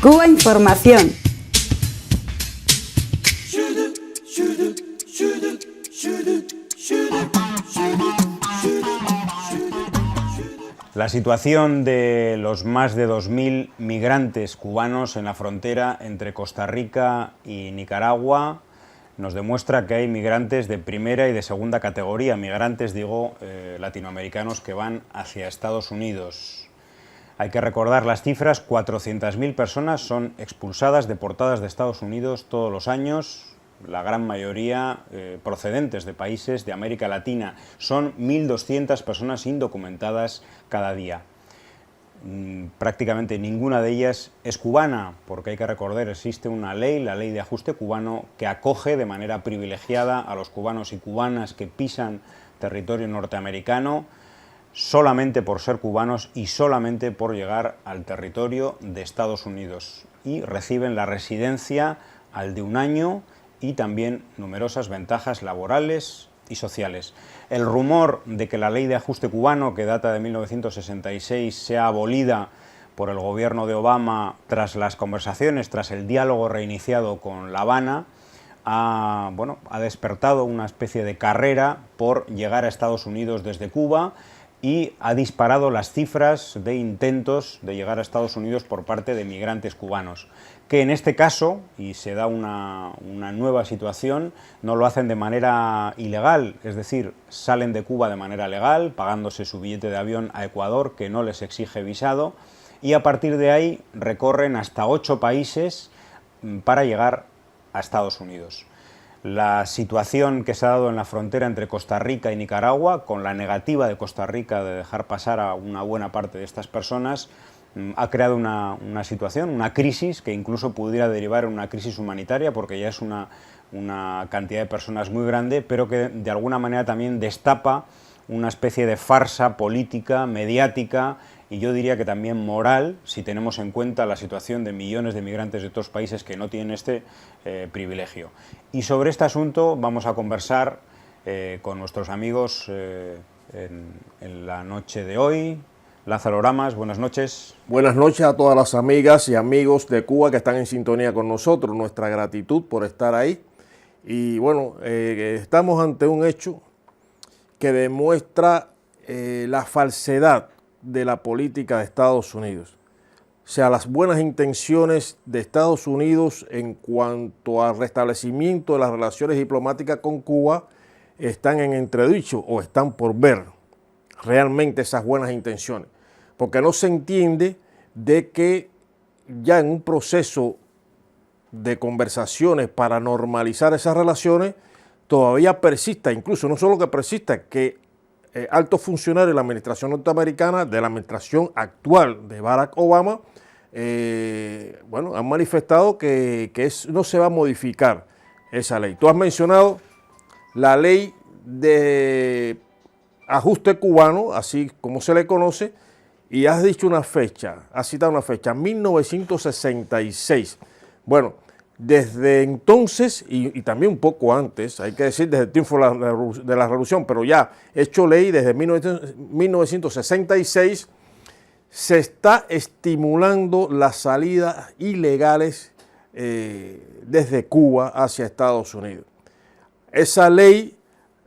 Cuba Información. La situación de los más de 2.000 migrantes cubanos en la frontera entre Costa Rica y Nicaragua nos demuestra que hay migrantes de primera y de segunda categoría, migrantes, digo, latinoamericanos que van hacia Estados Unidos. Hay que recordar las cifras: 400.000 personas son expulsadas, deportadas de Estados Unidos todos los años, la gran mayoría procedentes de países de América Latina. Son 1.200 personas indocumentadas cada día. Prácticamente ninguna de ellas es cubana, porque hay que recordar, existe una ley, la Ley de Ajuste Cubano, que acoge de manera privilegiada a los cubanos y cubanas que pisan territorio norteamericano solamente por ser cubanos y solamente por llegar al territorio de Estados Unidos, y reciben la residencia al de un año y también numerosas ventajas laborales y sociales. El rumor de que la Ley de Ajuste Cubano, que data de 1966, sea abolida por el gobierno de Obama tras las conversaciones, tras el diálogo reiniciado con La Habana, ha despertado una especie de carrera por llegar a Estados Unidos desde Cuba y ha disparado las cifras de intentos de llegar a Estados Unidos por parte de migrantes cubanos, que en este caso, y se da una nueva situación, no lo hacen de manera ilegal, es decir, salen de Cuba de manera legal, pagándose su billete de avión a Ecuador, que no les exige visado, y a partir de ahí recorren hasta 8 países para llegar a Estados Unidos. La situación que se ha dado en la frontera entre Costa Rica y Nicaragua, con la negativa de Costa Rica de dejar pasar a una buena parte de estas personas, ha creado una situación, una crisis que incluso pudiera derivar en una crisis humanitaria, porque ya es una cantidad de personas muy grande, pero que de alguna manera también destapa una especie de farsa política, mediática, y yo diría que también moral, si tenemos en cuenta la situación de millones de migrantes de otros países que no tienen este privilegio. Y sobre este asunto vamos a conversar con nuestros amigos en la noche de hoy. Lázaro Oramas, buenas noches. Buenas noches a todas las amigas y amigos de Cuba que están en sintonía con nosotros. Nuestra gratitud por estar ahí. Y bueno, estamos ante un hecho que demuestra la falsedad de la política de Estados Unidos. O sea, las buenas intenciones de Estados Unidos en cuanto al restablecimiento de las relaciones diplomáticas con Cuba están en entredicho o están por ver realmente esas buenas intenciones. Porque no se entiende de que ya en un proceso de conversaciones para normalizar esas relaciones todavía persista, incluso no solo que persista, que altos funcionarios de la administración norteamericana, de la administración actual de Barack Obama, han manifestado que no se va a modificar esa ley. Tú has mencionado la ley de ajuste cubano, así como se le conoce, y has dicho una fecha, has citado una fecha, 1966. Bueno, desde entonces, y también un poco antes, hay que decir desde el triunfo de la revolución, pero ya hecho ley desde 1966, se está estimulando las salidas ilegales desde Cuba hacia Estados Unidos. Esa ley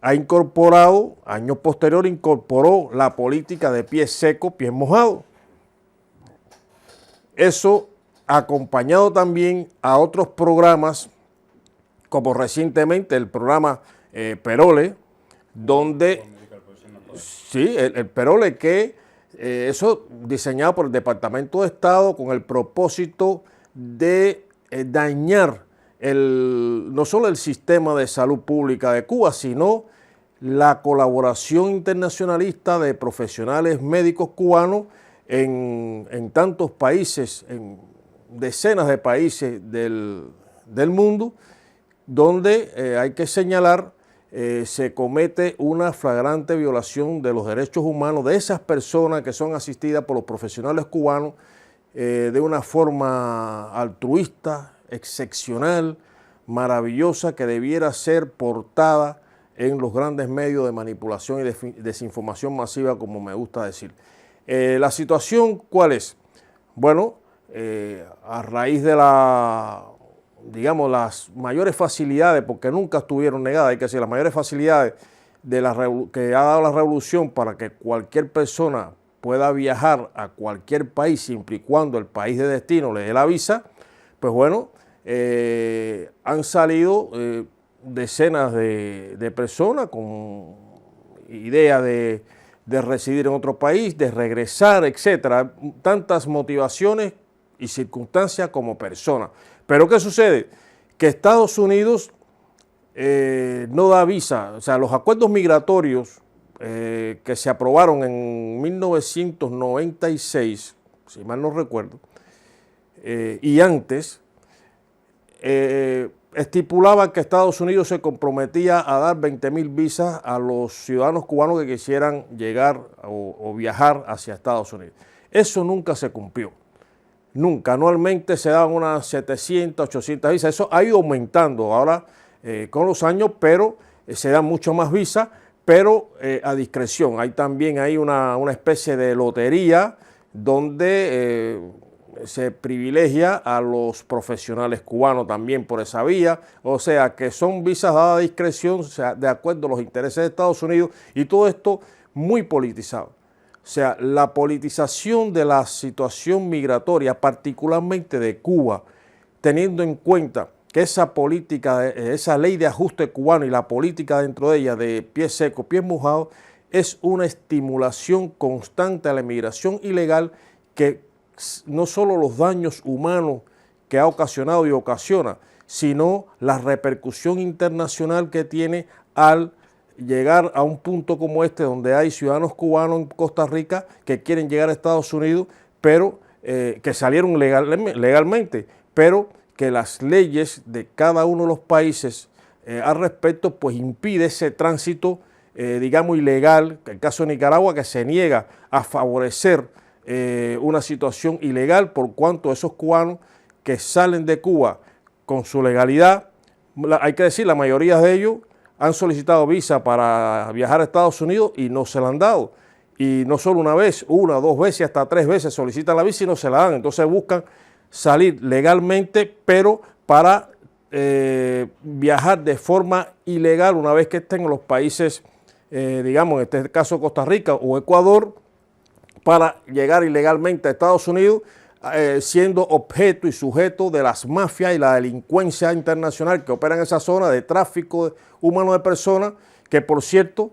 ha incorporado, años posteriores, incorporó la política de pie seco, pie mojado. Eso acompañado también a otros programas, como recientemente el programa Perole, donde, sí, el Perole, que eso diseñado por el Departamento de Estado con el propósito de dañar no solo el sistema de salud pública de Cuba, sino la colaboración internacionalista de profesionales médicos cubanos en tantos países, en decenas de países del mundo, donde hay que señalar se comete una flagrante violación de los derechos humanos de esas personas que son asistidas por los profesionales cubanos de una forma altruista, excepcional, maravillosa, que debiera ser portada en los grandes medios de manipulación y desinformación masiva, como me gusta decir. La situación, ¿cuál es? Bueno, a raíz de digamos, las mayores facilidades, porque nunca estuvieron negadas, hay que decir, las mayores facilidades que ha dado la revolución para que cualquier persona pueda viajar a cualquier país siempre y cuando el país de destino le dé la visa, pues bueno, han salido decenas de personas con idea de residir en otro país, de regresar, etcétera, tantas motivaciones y circunstancias como personas. Pero ¿qué sucede? Que Estados Unidos no da visa, o sea, los acuerdos migratorios que se aprobaron en 1996, si mal no recuerdo, y antes, estipulaba que Estados Unidos se comprometía a dar 20,000 visas a los ciudadanos cubanos que quisieran llegar o viajar hacia Estados Unidos. Eso nunca se cumplió. Nunca. Anualmente se daban unas 700, 800 visas. Eso ha ido aumentando ahora con los años, pero se dan mucho más visas, pero a discreción. Hay también una especie de lotería donde se privilegia a los profesionales cubanos también por esa vía, o sea que son visas dadas a discreción, o sea, de acuerdo a los intereses de Estados Unidos, y todo esto muy politizado. O sea, la politización de la situación migratoria, particularmente de Cuba, teniendo en cuenta que esa política, esa ley de ajuste cubano y la política dentro de ella de pies secos, pies mojados, es una estimulación constante a la inmigración ilegal que no solo los daños humanos que ha ocasionado y ocasiona, sino la repercusión internacional que tiene al llegar a un punto como este, donde hay ciudadanos cubanos en Costa Rica que quieren llegar a Estados Unidos, pero que salieron legalmente, pero que las leyes de cada uno de los países al respecto, pues impide ese tránsito, digamos, ilegal. El caso de Nicaragua, que se niega a favorecer una situación ilegal, por cuanto esos cubanos que salen de Cuba con su legalidad, hay que decir, la mayoría de ellos han solicitado visa para viajar a Estados Unidos y no se la han dado. Y no solo una vez, una, dos veces, hasta tres veces solicitan la visa y no se la dan. Entonces buscan salir legalmente, pero para viajar de forma ilegal una vez que estén en los países, digamos, en este caso Costa Rica o Ecuador, para llegar ilegalmente a Estados Unidos, siendo objeto y sujeto de las mafias y la delincuencia internacional que opera en esa zona de tráfico humano de personas, que por cierto,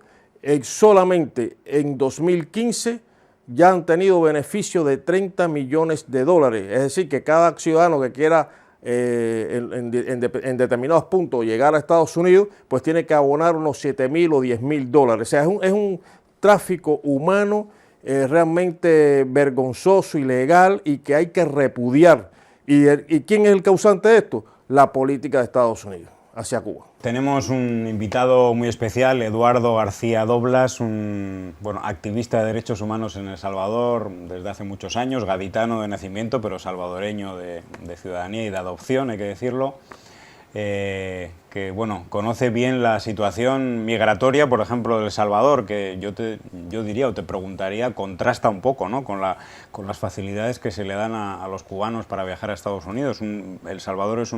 solamente en 2015 ya han tenido beneficio de 30 millones de dólares. Es decir, que cada ciudadano que quiera en determinados puntos llegar a Estados Unidos, pues tiene que abonar unos 7,000 o 10,000 dólares. O sea, es un tráfico humano realmente vergonzoso, ilegal y que hay que repudiar. ¿Y quién es el causante de esto? La política de Estados Unidos hacia Cuba. Tenemos un invitado muy especial, Eduardo García Doblas, un activista de derechos humanos en El Salvador desde hace muchos años, gaditano de nacimiento, pero salvadoreño de ciudadanía y de adopción, hay que decirlo. Que conoce bien la situación migratoria, por ejemplo, de El Salvador, que yo diría o te preguntaría, contrasta un poco, ¿no?, con las facilidades que se le dan a los cubanos para viajar a Estados Unidos. El Salvador es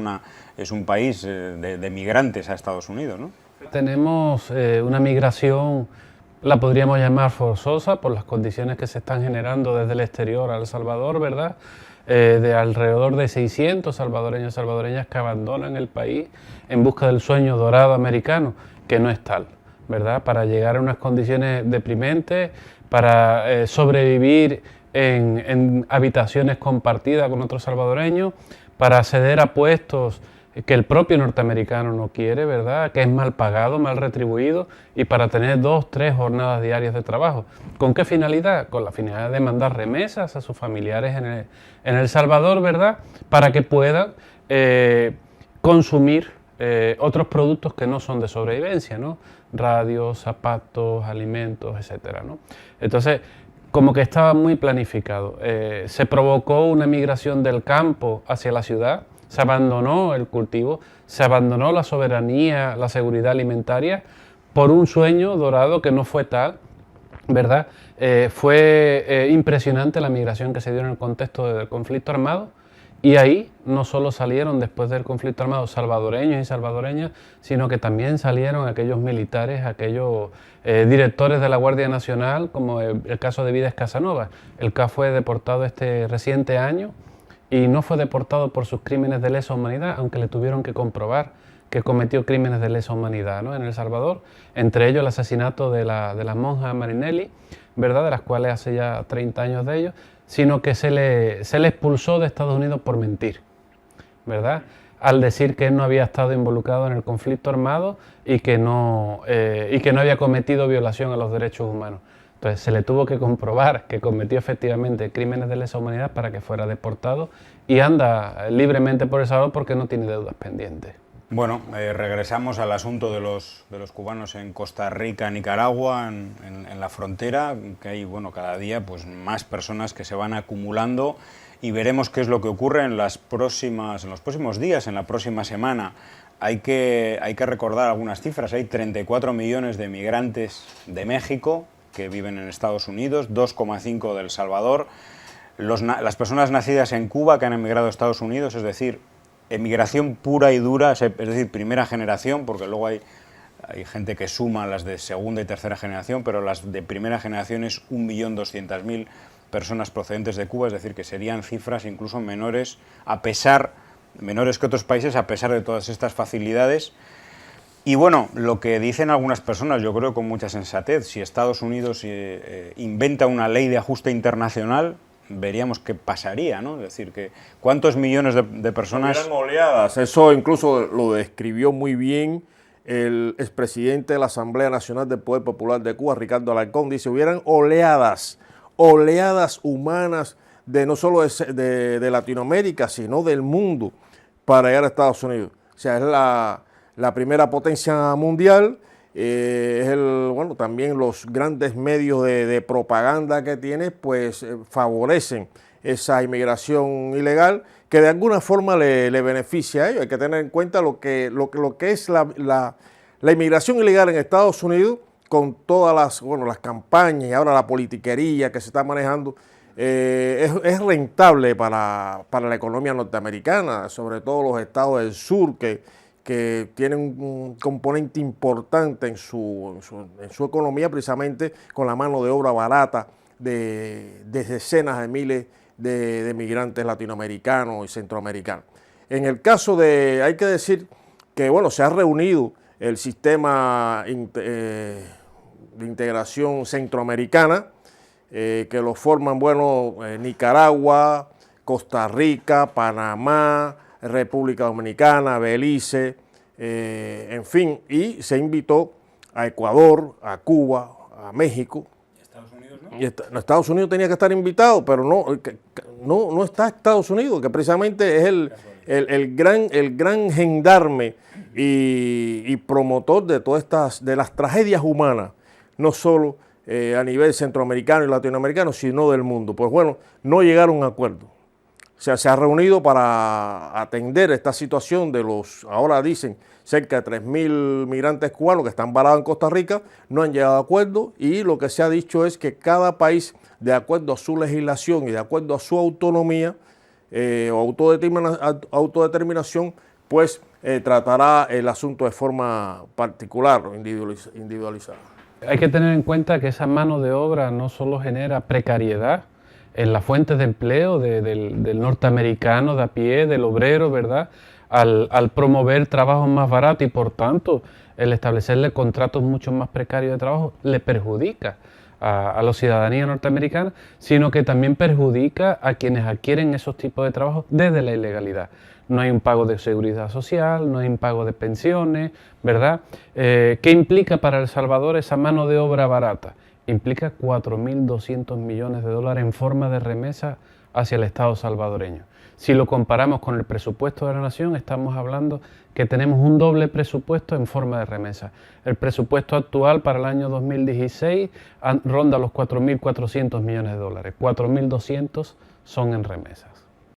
un país de migrantes a Estados Unidos, ¿no? Tenemos una migración, la podríamos llamar forzosa, por las condiciones que se están generando desde el exterior a El Salvador, ¿verdad?, de alrededor de 600 salvadoreños y salvadoreñas que abandonan el país en busca del sueño dorado americano, que no es tal, ¿verdad? Para llegar a unas condiciones deprimentes, para sobrevivir en habitaciones compartidas con otros salvadoreños, para acceder a puestos que el propio norteamericano no quiere, ¿verdad?, que es mal pagado, mal retribuido, y para tener 2, 3 jornadas diarias de trabajo. ¿Con qué finalidad? Con la finalidad de mandar remesas a sus familiares en El Salvador, ¿verdad?, para que puedan consumir otros productos que no son de sobrevivencia, ¿no?, radios, zapatos, alimentos, etcétera, ¿no? Entonces, como que estaba muy planificado. Se provocó una migración del campo hacia la ciudad. Se abandonó el cultivo, se abandonó la soberanía, la seguridad alimentaria, por un sueño dorado que no fue tal, ¿verdad? Fue impresionante la migración que se dio en el contexto del conflicto armado, y ahí no solo salieron después del conflicto armado salvadoreños y salvadoreñas, sino que también salieron aquellos militares, aquellos directores de la Guardia Nacional, como el caso de Vides Casanova. El CA fue deportado este reciente año y no fue deportado por sus crímenes de lesa humanidad, aunque le tuvieron que comprobar que cometió crímenes de lesa humanidad, ¿no?, en El Salvador, entre ellos el asesinato de las monjas Marinelli, ¿verdad?, de las cuales hace ya 30 años de ellos, sino que se le expulsó de Estados Unidos por mentir, ¿verdad?, al decir que él no había estado involucrado en el conflicto armado y que no había cometido violación a los derechos humanos. Entonces se le tuvo que comprobar que cometió efectivamente crímenes de lesa humanidad para que fuera deportado, y anda libremente por El Salvador porque no tiene deudas pendientes. Bueno, regresamos al asunto de los cubanos en Costa Rica, Nicaragua, en la frontera, que hay, bueno, cada día pues más personas que se van acumulando, y veremos qué es lo que ocurre en los próximos días, en la próxima semana. Hay que recordar algunas cifras. Hay 34 millones de migrantes de México que viven en Estados Unidos, 2,5 de El Salvador. Las personas nacidas en Cuba que han emigrado a Estados Unidos, es decir, emigración pura y dura, es decir, primera generación, porque luego hay gente que suma las de segunda y tercera generación, pero las de primera generación es 1.200.000 personas procedentes de Cuba, es decir, que serían cifras incluso menores que otros países, a pesar de todas estas facilidades. Y bueno, lo que dicen algunas personas, yo creo con mucha sensatez, si Estados Unidos inventa una ley de ajuste internacional, veríamos qué pasaría, ¿no? Es decir, que cuántos millones de personas... Eran oleadas. Eso incluso lo describió muy bien el expresidente de la Asamblea Nacional del Poder Popular de Cuba, Ricardo Alarcón. Dice, hubieran oleadas humanas de no solo de Latinoamérica, sino del mundo para llegar a Estados Unidos. O sea, es la primera potencia mundial. Bueno, también los grandes medios de propaganda que tiene, pues favorecen esa inmigración ilegal que de alguna forma le beneficia a ellos. Hay que tener en cuenta lo que es la inmigración ilegal en Estados Unidos, con todas las campañas y ahora la politiquería que se está manejando. Es rentable para la economía norteamericana, sobre todo los estados del sur que tienen un componente importante en su economía, precisamente con la mano de obra barata de decenas de miles de migrantes latinoamericanos y centroamericanos. En el caso hay que decir que, bueno, se ha reunido el sistema de integración centroamericana, que lo forman, bueno, Nicaragua, Costa Rica, Panamá, República Dominicana, Belice, en fin, y se invitó a Ecuador, a Cuba, a México. ¿Y Estados Unidos no? Estados Unidos tenía que estar invitado, pero no está Estados Unidos, que precisamente es el gran gendarme y promotor de todas de las tragedias humanas, no solo a nivel centroamericano y latinoamericano, sino del mundo. Pues bueno, no llegaron a un acuerdo. O sea, se ha reunido para atender esta situación de ahora dicen, cerca de 3.000 migrantes cubanos que están varados en Costa Rica, no han llegado a acuerdo, y lo que se ha dicho es que cada país, de acuerdo a su legislación y de acuerdo a su autonomía o autodeterminación, pues tratará el asunto de forma particular o individualizada. Hay que tener en cuenta que esa mano de obra no solo genera precariedad en las fuentes de empleo del norteamericano de a pie, del obrero, ¿verdad?, al promover trabajos más baratos, y por tanto el establecerle contratos mucho más precarios de trabajo le perjudica a la ciudadanía norteamericana, sino que también perjudica a quienes adquieren esos tipos de trabajos desde la ilegalidad. No hay un pago de seguridad social, no hay un pago de pensiones, ¿verdad? ¿Qué implica para El Salvador esa mano de obra barata? Implica 4.200 millones de dólares en forma de remesa hacia el Estado salvadoreño. Si lo comparamos con el presupuesto de la nación, estamos hablando que tenemos un doble presupuesto en forma de remesa. El presupuesto actual para el año 2016 ronda los 4.400 millones de dólares. 4.200 son en remesas.